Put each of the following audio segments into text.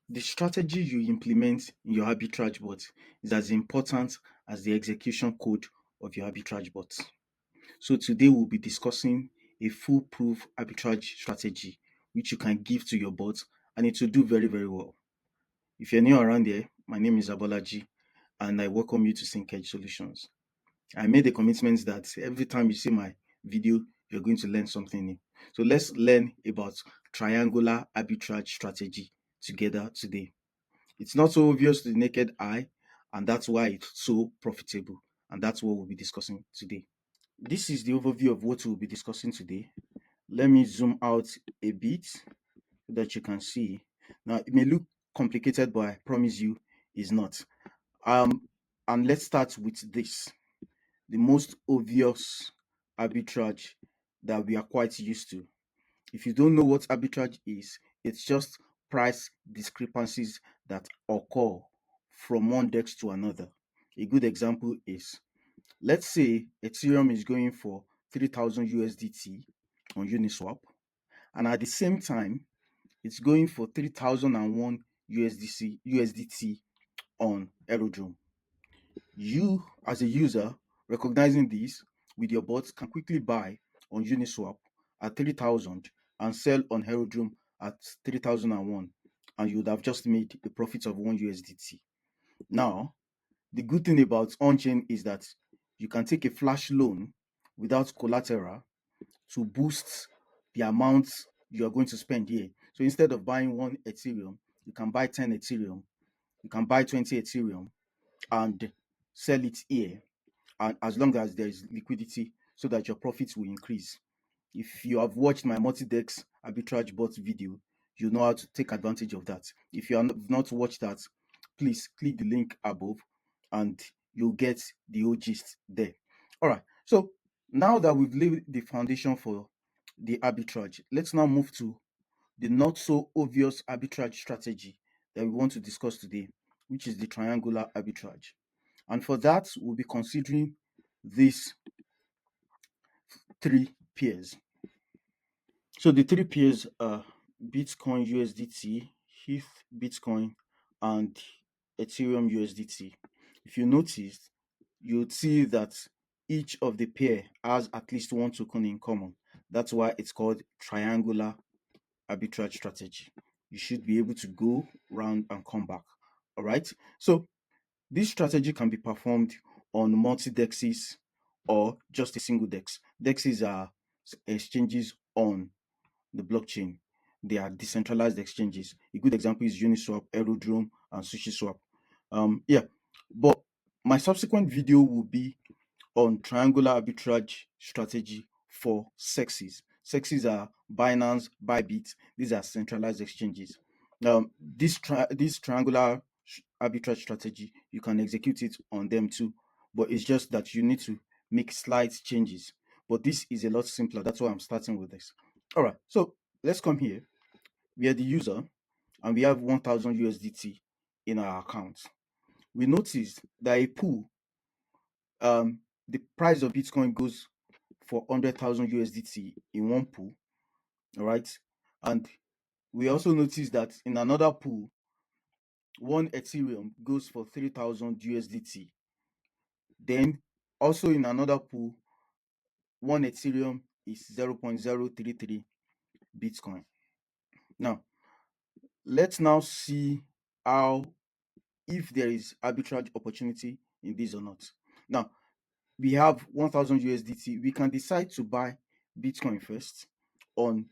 The strategy you implement in your arbitrage bot is as important as the execution code of your arbitrage bot. So today we'll be discussing a foolproof arbitrage strategy which you can give to your bot and it will do very, very well. If you're new around here, my name is Abolaji and I welcome you to Syncedge Solutions. I made a commitment that every time you see my video, you're going to learn something new. So let's learn about triangular arbitrage strategy together today. It's not so obvious to the naked eye, and that's why it's so profitable. And that's what we'll be discussing today. This is the overview of what we'll be discussing today. Let me zoom out a bit so that you can see. Now, it may look complicated, but I promise you it's not. And let's start with this. The most obvious arbitrage that we are quite used to. If you don't know what arbitrage is, it's just price discrepancies that occur from one DEX to another. A good example is, let's say Ethereum is going for 3,000 USDT on Uniswap, and at the same time, it's going for 3,001 USDT on Aerodrome. You, as a user, recognizing this with your bots, can quickly buy on Uniswap at 3,000 and sell on Aerodrome at 3,001, and you would have just made a profit of 1 USDT. Now, the good thing about on-chain is that you can take a flash loan without collateral to boost the amount you are going to spend here. So instead of buying 1 Ethereum, you can buy 10 Ethereum, you can buy 20 Ethereum and sell it here, and as long as there is liquidity, so that your profits will increase. If you have watched my multi-DEX arbitrage bot video, you know how to take advantage of that. If you have not watched that, please click the link above and you'll get the whole gist there. All right, so now that we've laid the foundation for the arbitrage, let's now move to the not so obvious arbitrage strategy that we want to discuss today, which is the triangular arbitrage. And for that, we'll be considering these 3 pairs. So the 3 pairs are Bitcoin USDT, ETH Bitcoin, and Ethereum USDT. If you notice, you'll see that each of the pair has at least one token in common. That's why it's called triangular arbitrage strategy. You should be able to go round and come back. All right. So this strategy can be performed on multi-DEXs or just a single DEX. DEXs are exchanges on the blockchain. They are decentralized exchanges. A good example is Uniswap, Aerodrome, and SushiSwap. But my subsequent video will be on triangular arbitrage strategy for sexes. Sexes are Binance, Bybit. These are centralized exchanges. This triangular arbitrage strategy, you can execute it on them too, but it's just that you need to make slight changes. But this is a lot simpler. That's why I'm starting with this. All right, so let's come here. We are the user and we have 1,000 USDT in our account. We noticed that a pool, the price of Bitcoin goes for 100,000 USDT in one pool. All right, and we also noticed that in another pool, 1 Ethereum goes for 3,000 USDT. Then also in another pool, 1 Ethereum is 0.033 Bitcoin. Now, let's now see how, if there is arbitrage opportunity in this or not. Now, we have 1,000 USDT. We can decide to buy Bitcoin first on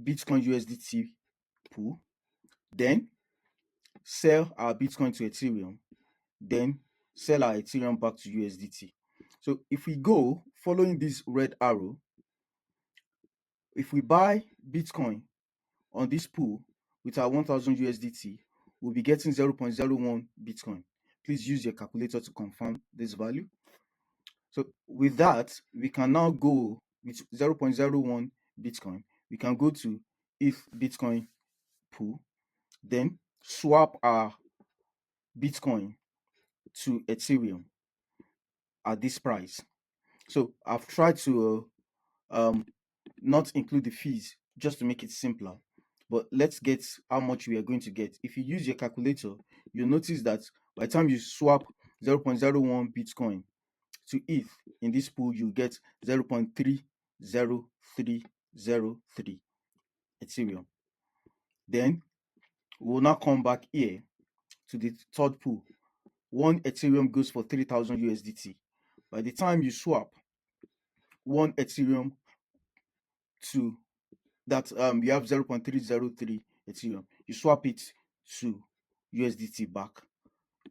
Bitcoin USDT pool, then sell our Bitcoin to Ethereum, then sell our Ethereum back to USDT. So if we go following this red arrow, if we buy Bitcoin on this pool with our 1,000 USDT, we'll be getting 0.01 Bitcoin. Please use your calculator to confirm this value. So with that, we can now go with 0.01 Bitcoin. We can go to ETH Bitcoin pool, then swap our Bitcoin to Ethereum at this price. So I've tried to not include the fees just to make it simpler. But let's get how much we are going to get. If you use your calculator, you'll notice that by the time you swap 0.01 Bitcoin to ETH in this pool, you get 0.30303 Ethereum. Then we'll now come back here to the third pool. One Ethereum goes for 3,000 USDT. By the time you swap one Ethereum to that, you have 0.303 Ethereum, you swap it to USDT back,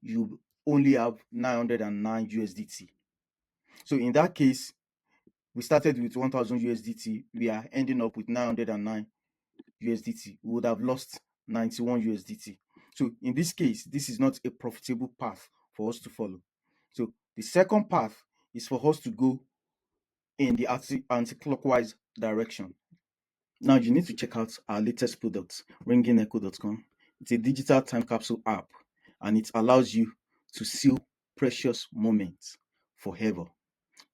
you only have 909 USDT. So in that case, we started with 1,000 USDT, we are ending up with 909 USDT. We would have lost 91 USDT. So in this case, this is not a profitable path for us to follow. So the second path is for us to go in the anti-clockwise direction. Now you need to check out our latest product, ringinecho.com. It's a digital time capsule app, and it allows you to seal precious moments forever.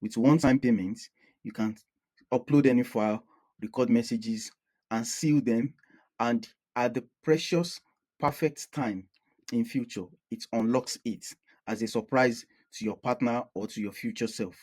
With one-time payments, you can upload any file, record messages, and seal them. And at the precious, perfect time in future, it unlocks it as a surprise to your partner or to your future self.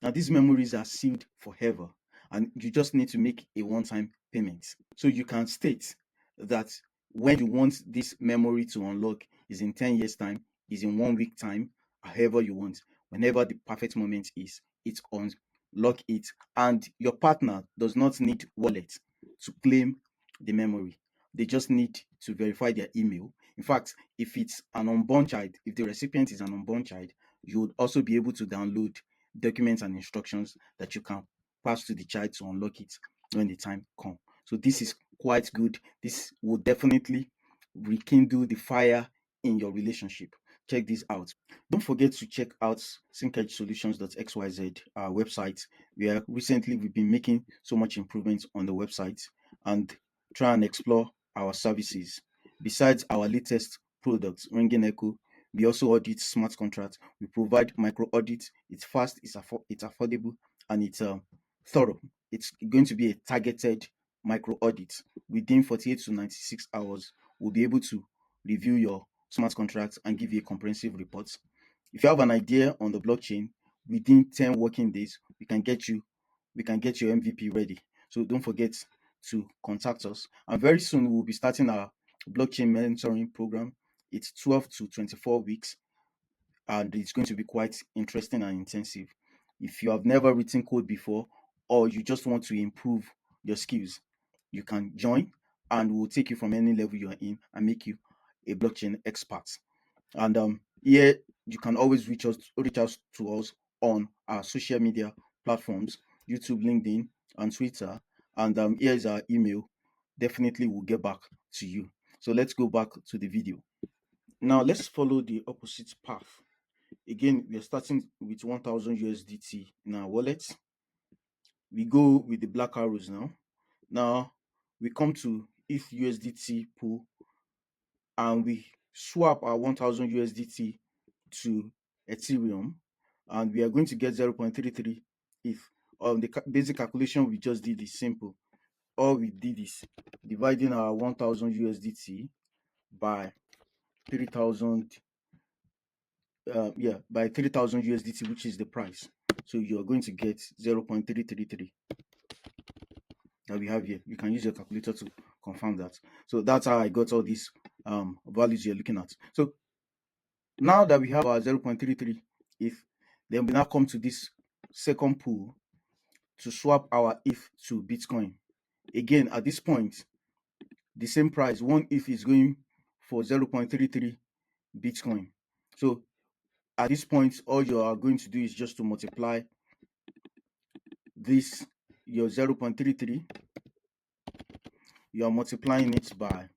Now, these memories are sealed forever, and you just need to make a one-time payment. So you can state that when you want this memory to unlock is in 10 years' time, is in 1 week time, however you want. Whenever the perfect moment is, it unlock it, and your partner does not need wallet to claim the memory. They just need to verify their email. In fact, if it's an unborn child, if the recipient is an unborn child, you would also be able to download documents and instructions that you can pass to the child to unlock it when the time comes. So this is quite good. This will definitely rekindle the fire in your relationship. Check this out. Don't forget to check out Syncedge Solutions.xyz, our website, where recently we've been making so much improvements on the website, and try and explore our services. Besides our latest products, Ringing Echo, we also audit smart contracts. We provide micro audits. It's fast, it's affordable, and it's thorough. It's going to be a targeted micro audit. Within 48 to 96 hours, we'll be able to review your smart contracts and give you a comprehensive report. If you have an idea on the blockchain, within 10 working days, we can get your MVP ready. So don't forget to contact us. And very soon we'll be starting our blockchain mentoring program. It's 12 to 24 weeks, and it's going to be quite interesting and intensive. If you have never written code before, or you just want to improve your skills, you can join, and we'll take you from any level you are in and make you a blockchain expert. And here you can always reach out to us on our social media platforms, YouTube, LinkedIn, and Twitter. And here is our email. Definitely we'll get back to you. So let's go back to the video. Now let's follow the opposite path. Again, we are starting with 1,000 USDT in our wallet. We go with the black arrows now. Now we come to ETH USDT pool, and we swap our 1,000 USDT to Ethereum, and we are going to get 0.33 ETH. The basic calculation we just did is simple. All we did is dividing our 1,000 USDT by 3,000, by 3,000 USDT, which is the price. So you're going to get 0.333 that we have here. You can use your calculator to confirm that. So that's how I got all these values you're looking at. So now that we have our 0.33 ETH, then we now come to this second pool to swap our ETH to Bitcoin. Again, at this point, the same price, one ETH is going for 0.33 Bitcoin. So at this point, all you are going to do is just to multiply this, your 0.33, you are multiplying it by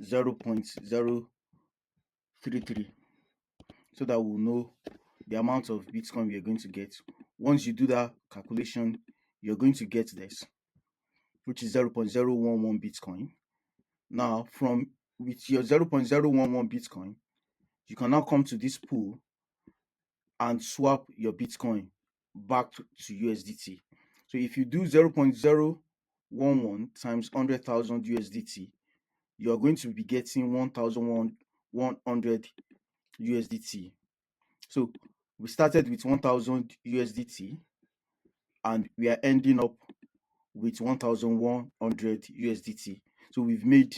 0.033, so that we'll know the amount of Bitcoin we are going to get. Once you do that calculation, you're going to get this, which is 0.011 Bitcoin. Now, with your 0.011 Bitcoin, you can now come to this pool and swap your Bitcoin back to USDT. So if you do 0.011 one times 100,000 USDT, you are going to be getting 1,100 USDT. So we started with 1,000 USDT and we are ending up with 1,100 USDT. So we've made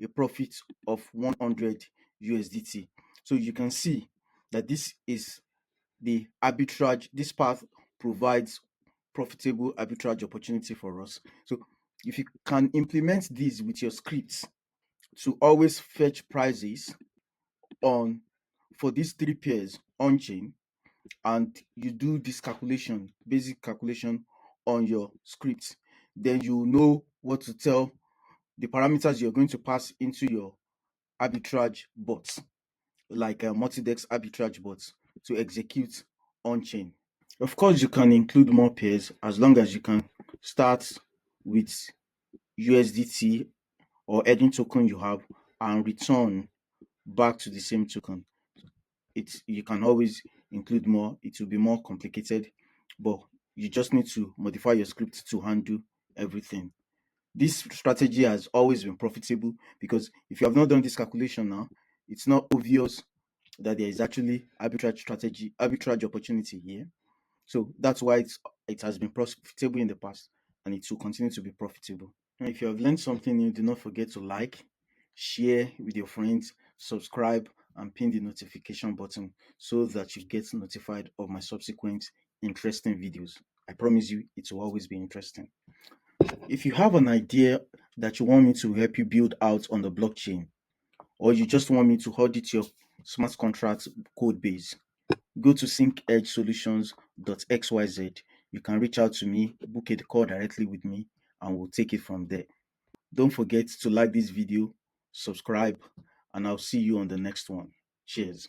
a profit of 100 USDT. So you can see that this is the arbitrage. This path provides profitable arbitrage opportunity for us. So if you can implement this with your scripts to always fetch prices on for these three pairs on chain, and you do this calculation, basic calculation on your script, then you know what to tell the parameters you're going to pass into your arbitrage bots, like multi-DEX arbitrage bots, to execute on chain. Of course, you can include more pairs as long as you can start with USDT or any token you have and return back to the same token. You can always include more. It will be more complicated, but you just need to modify your script to handle everything. This strategy has always been profitable because if you have not done this calculation now, it's not obvious that there is actually arbitrage opportunity here. So that's why it has been profitable in the past and it will continue to be profitable. And if you have learned something new, do not forget to like, share with your friends, subscribe, and pin the notification button so that you get notified of my subsequent interesting videos. I promise you, it will always be interesting. If you have an idea that you want me to help you build out on the blockchain, or you just want me to audit your smart contract code base, go to syncedgesolutions.xyz. You can reach out to me, book a call directly with me, and we'll take it from there. Don't forget to like this video, subscribe, and I'll see you on the next one. Cheers.